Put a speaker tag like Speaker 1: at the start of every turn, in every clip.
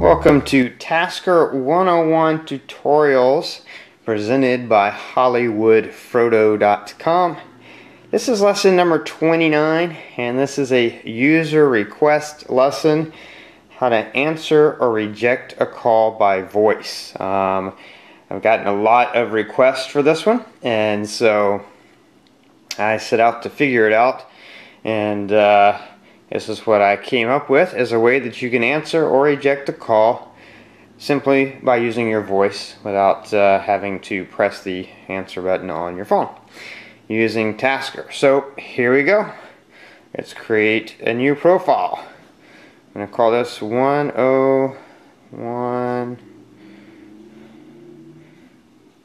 Speaker 1: Welcome to Tasker 101 Tutorials presented by hollywoodfrodo.com. This is lesson number 29, and this is a user request lesson, how to answer or reject a call by voice. I've gotten a lot of requests for this one, and so I set out to figure it out, and this is what I came up with as a way that you can answer or reject a call simply by using your voice without having to press the answer button on your phone using Tasker. So here we go. Let's create a new profile. I'm going to call this 101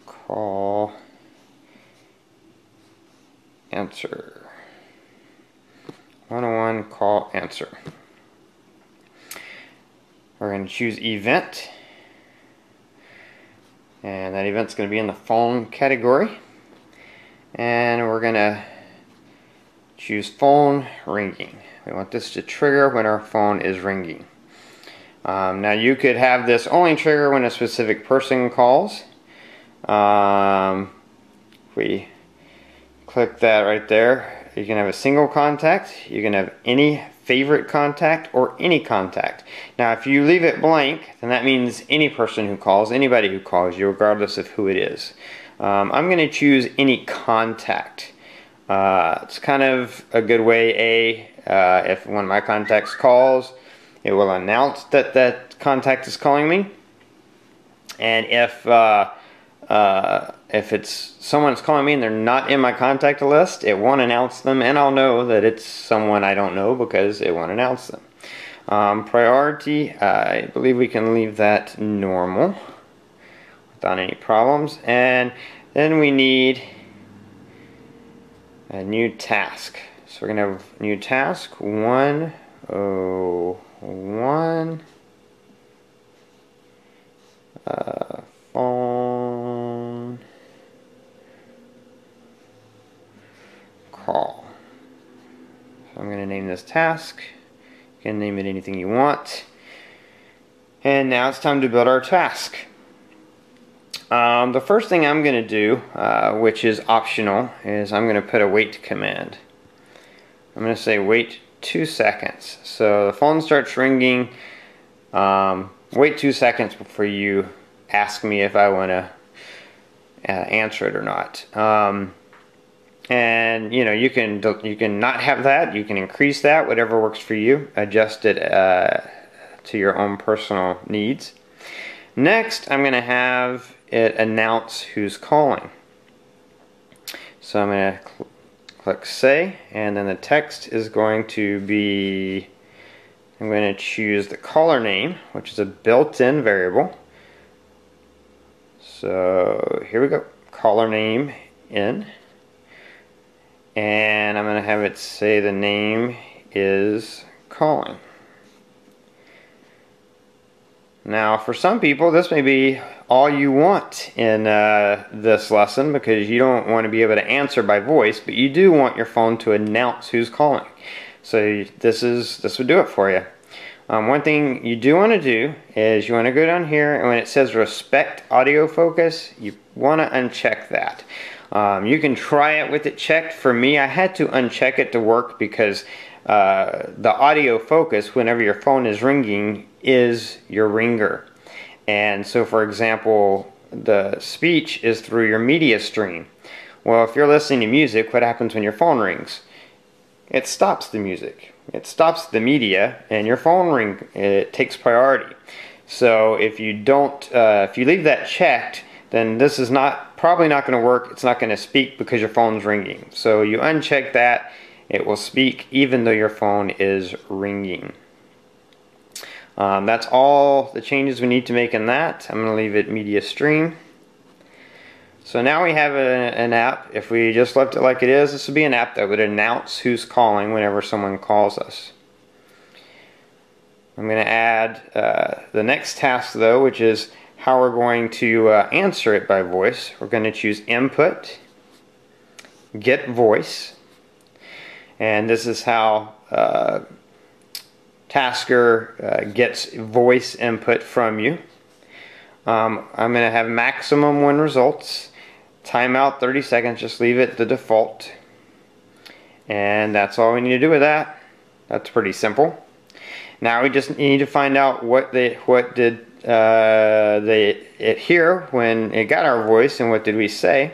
Speaker 1: call answer. 101 call answer. We're going to choose event, and that event's going to be in the phone category, and we're going to choose phone ringing. We want this to trigger when our phone is ringing. Now you could have this only trigger when a specific person calls. If we click that right there, you can have a single contact, you can have any favorite contact, or any contact. Now if you leave it blank, then that means any person who calls, anybody who calls you, regardless of who it is. I'm going to choose any contact. It's kind of a good way, if one of my contacts calls, it will announce that that contact is calling me. And if it's someone's calling me and they're not in my contact list, it won't announce them, and I'll know that it's someone I don't know because it won't announce them. Priority, I believe we can leave that normal without any problems. And then we need a new task. So we're going to have new task 101 phone call. So I'm going to name this task. You can name it anything you want. And now it's time to build our task. The first thing I'm going to do, which is optional, is I'm going to put a wait command. I'm going to say wait 2 seconds. So the phone starts ringing. Wait 2 seconds before you ask me if I want to answer it or not. And you know, you can not have that. You can increase that, whatever works for you. Adjust it to your own personal needs. Next, I'm going to have it announce who's calling. So I'm going to click say, and then the text is going to be, I'm going to choose the caller name, which is a built-in variable. So here we go, caller name in, and I'm going to have it say the name is calling. Now for some people this may be all you want in this lesson, because you don't want to be able to answer by voice, but you do want your phone to announce who's calling. So this would do it for you. One thing you do want to do is you want to go down here, and when it says respect audio focus, you want to uncheck that. You can try it with it checked. For me, I had to uncheck it to work because the audio focus whenever your phone is ringing is your ringer. And so for example, the speech is through your media stream. Well, if you're listening to music, what happens when your phone rings? It stops the music. It stops the media, and your phone ring, it takes priority. So if you don't, if you leave that checked, then this is probably not going to work. It's not going to speak because your phone's ringing. So you uncheck that, it will speak even though your phone is ringing. That's all the changes we need to make in that. I'm going to leave it media stream. So now we have an app. If we just left it like it is, this would be an app that would announce who's calling whenever someone calls us. I'm going to add the next task though, which is how we're going to answer it by voice. We're going to choose input, get voice, and this is how Tasker gets voice input from you. I'm going to have maximum when results. Timeout 30 seconds, just leave it the default. And that's all we need to do with that. That's pretty simple. Now we just need to find out what did it hear when it got our voice, and what did we say.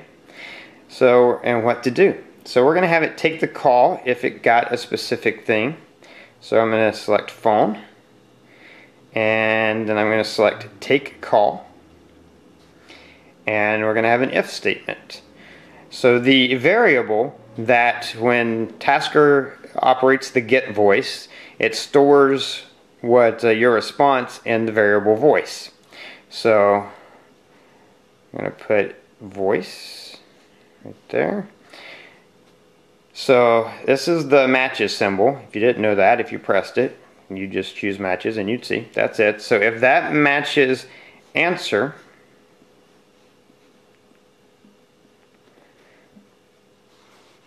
Speaker 1: So, and what to do. So we're going to have it take the call if it got a specific thing. So I'm going to select phone, and then I'm going to select take call, and we're going to have an if statement. So the variable that when Tasker operates the get voice, it stores what your response in the variable voice. So I'm going to put voice right there. So this is the matches symbol. If you didn't know that, if you pressed it, you just choose matches and you'd see. That's it. So if that matches answer,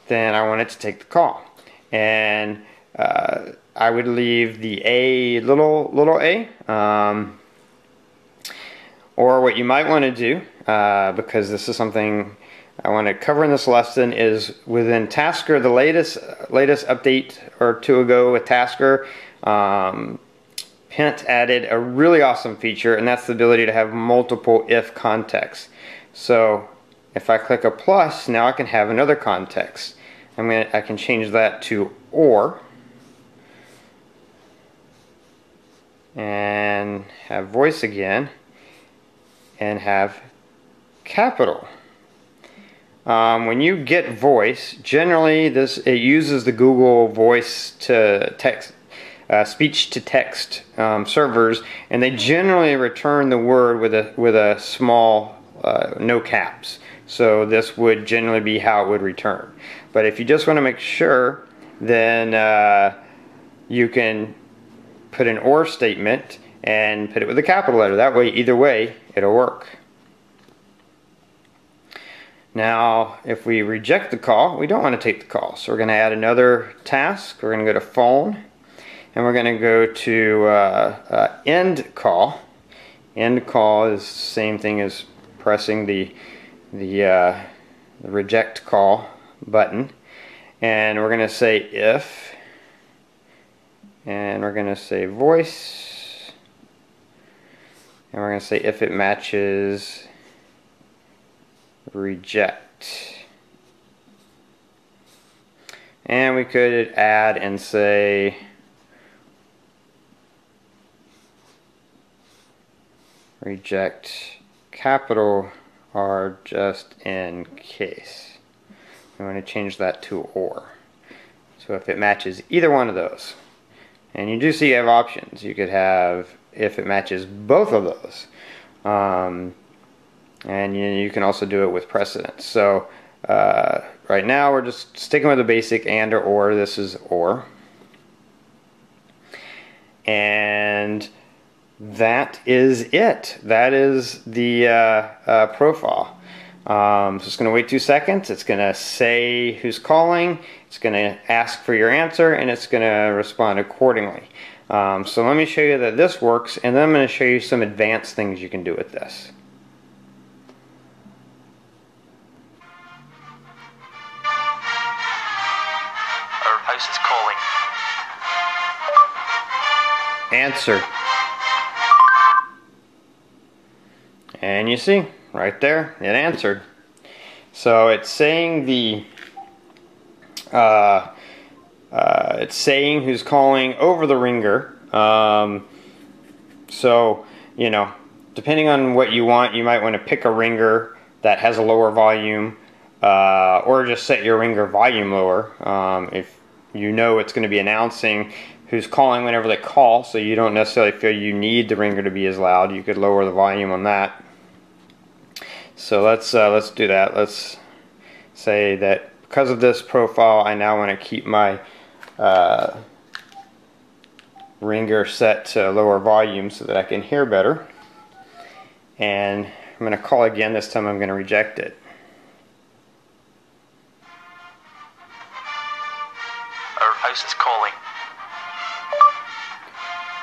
Speaker 1: then I want it to take the call. And I would leave the A little a. Or what you might want to do, because this is something I want to cover in this lesson, is within Tasker, the latest update or two ago with Tasker, Pent added a really awesome feature, and that's the ability to have multiple if contexts. So if I click a plus, now I can have another context. I can change that to or, and have voice again, and have capital. When you get voice, generally it uses the Google Voice to text, speech to text servers, and they generally return the word with a small no caps. So this would generally be how it would return. But if you just want to make sure, then you can put an or statement and put it with a capital letter. That way, either way, it'll work. Now, if we reject the call, we don't want to take the call. So we're going to add another task. We're going to go to phone, and we're going to go to end call. End call is the same thing as pressing the reject call button. And we're going to say if, and we're going to say voice, and we're going to say if it matches reject. And we could add and say reject capital R just in case. I'm going to change that to or. So if it matches either one of those. And you do see you have options. You could have if it matches both of those. And you can also do it with precedence. So right now we're just sticking with the basic and or. This is or. And that is it. That is the profile. So it's going to wait 2 seconds. It's going to say who's calling. It's going to ask for your answer, and it's going to respond accordingly. So let me show you that this works, and then I'm going to show you some advanced things you can do with this.
Speaker 2: Our house is calling.
Speaker 1: Answer. And you see, right there, it answered. So it's saying it's saying who's calling over the ringer. So, you know, depending on what you want, you might want to pick a ringer that has a lower volume, or just set your ringer volume lower. If you know it's going to be announcing who's calling whenever they call, so you don't necessarily feel you need the ringer to be as loud, you could lower the volume on that. So let's do that. Let's say that because of this profile, I now want to keep my ringer set to lower volume so that I can hear better. And I'm going to call again. This time I'm going to reject it.
Speaker 2: Our house is calling.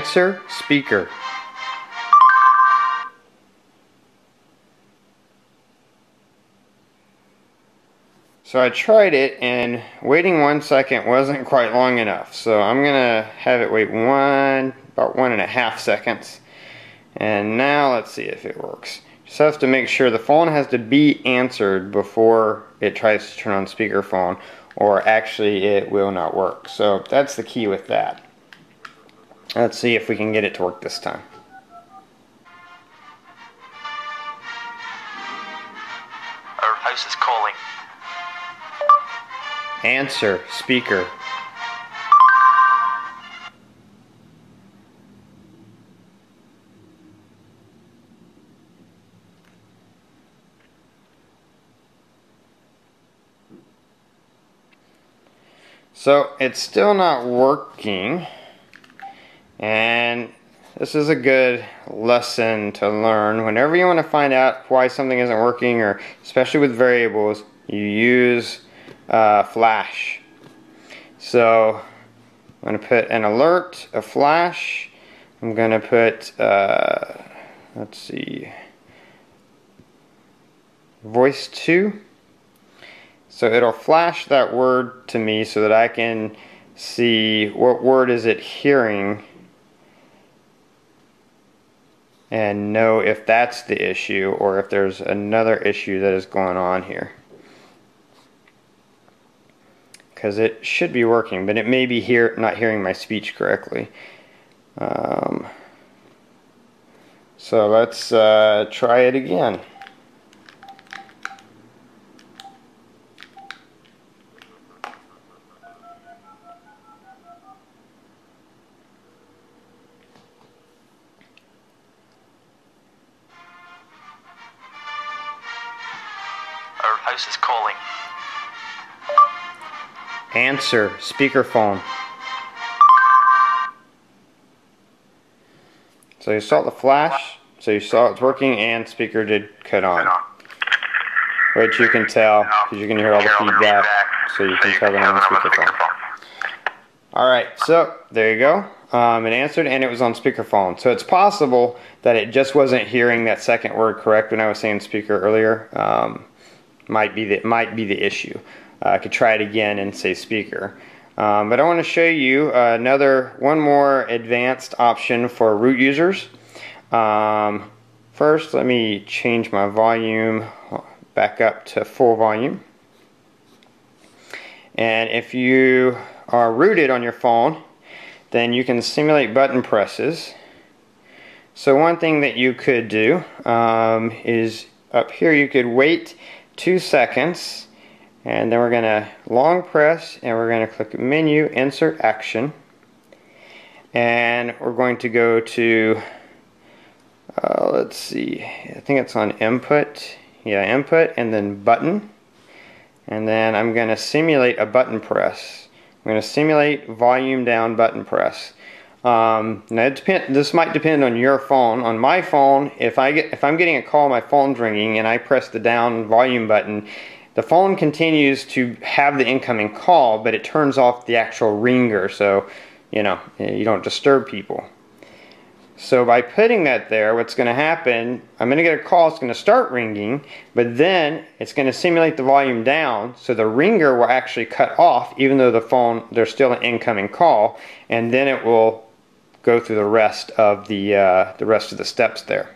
Speaker 1: Answer speaker. So I tried it, and waiting 1 second wasn't quite long enough. So I'm gonna have it wait about 1.5 seconds. And now let's see if it works. Just have to make sure the phone has to be answered before it tries to turn on speakerphone, or actually it will not work. So that's the key with that. Let's see if we can get it to work this time.
Speaker 2: Our house is calling.
Speaker 1: Answer speaker. So it's still not working, and this is a good lesson to learn. Whenever you want to find out why something isn't working, or especially with variables, you use flash. So I'm going to put an alert, a flash. I'm going to put, let's see, voice 2. So it'll flash that word to me so that I can see what word is it hearing and know if that's the issue or if there's another issue that is going on here. Because it should be working, but it may be not hearing my speech correctly. So let's try it again.
Speaker 2: Our house is calling.
Speaker 1: Answer speakerphone. So you saw the flash, so you saw it's working, and speaker did cut on. Which you can tell because you can hear all the feedback, so you can tell that I'm on speakerphone. Alright, so there you go. It answered, and it was on speakerphone. So it's possible that it just wasn't hearing that second word correct when I was saying speaker earlier. Might be the issue. I could try it again and say speaker. But I want to show you one more advanced option for root users. First, let me change my volume back up to full volume. And if you are rooted on your phone, then you can simulate button presses. So one thing that you could do is up here you could wait 2 seconds, and then we're going to long press, and we're going to click menu, insert action, and we're going to go to let's see, I think it's on input. Yeah, input, and then button, and then I'm going to simulate a button press. I'm going to simulate volume down button press. Now this might depend on your phone. On my phone, if I'm getting a call, my phone's ringing, and I press the down volume button, the phone continues to have the incoming call, but it turns off the actual ringer, so you don't disturb people. So by putting that there, what's going to happen, I'm going to get a call, it's going to start ringing, but then it's going to simulate the volume down, so the ringer will actually cut off, even though there's still an incoming call, and then it will go through the rest of the steps there.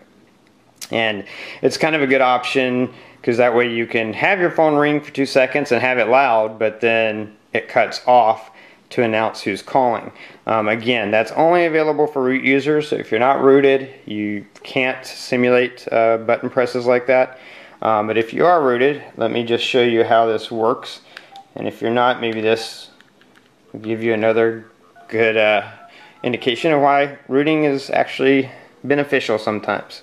Speaker 1: And it's kind of a good option, because that way you can have your phone ring for 2 seconds and have it loud, but then it cuts off to announce who's calling. Again, that's only available for root users, so if you're not rooted, you can't simulate button presses like that. But if you are rooted, let me just show you how this works. And if you're not, maybe this will give you another good indication of why rooting is actually beneficial sometimes.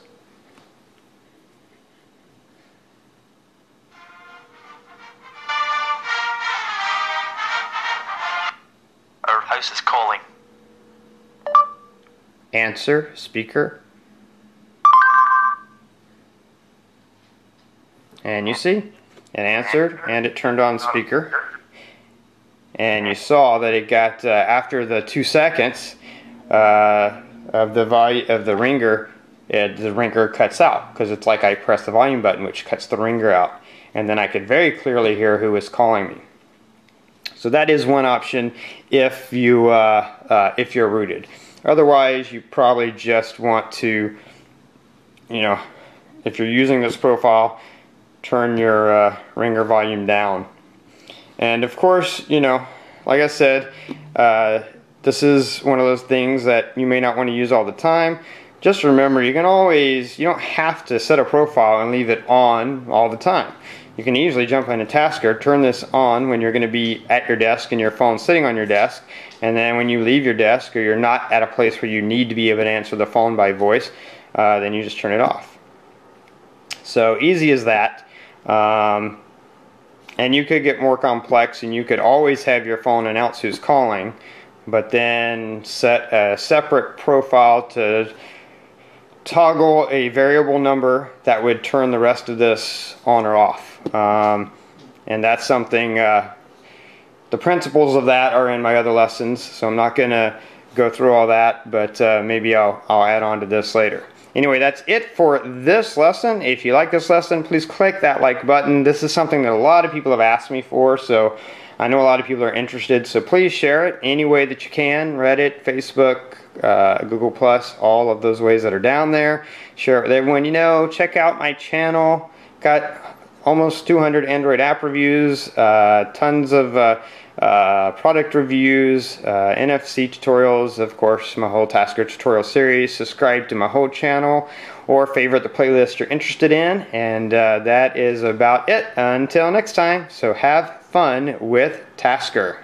Speaker 2: Our house is calling.
Speaker 1: Answer speaker. And you see, it answered and it turned on speaker. And you saw that it got, after the 2 seconds, of the ringer, the ringer cuts out, because it's like I press the volume button, which cuts the ringer out, and then I could very clearly hear who is calling me. So that is one option if you're rooted. Otherwise, you probably just want to, if you're using this profile, turn your ringer volume down. And of course, like I said, this is one of those things that you may not want to use all the time. Just remember, you don't have to set a profile and leave it on all the time. You can easily jump into Tasker, turn this on when you're going to be at your desk and your phone's sitting on your desk, and then when you leave your desk or you're not at a place where you need to be able to answer the phone by voice, then you just turn it off. So easy as that. And you could get more complex, and you could always have your phone announce who's calling, but then set a separate profile to toggle a variable number that would turn the rest of this on or off. And that's something, the principles of that are in my other lessons, so I'm not going to go through all that, but maybe I'll add on to this later. Anyway, that's it for this lesson. If you like this lesson, please click that like button. This is something that a lot of people have asked me for, so I know a lot of people are interested, so please share it any way that you can. Reddit, Facebook, Google+, all of those ways that are down there. Share it with everyone you know. Check out my channel. Got almost 200 Android app reviews, tons of product reviews, NFC tutorials, of course, my whole Tasker tutorial series. Subscribe to my whole channel or favorite the playlist you're interested in, and that is about it until next time. So have fun with Tasker.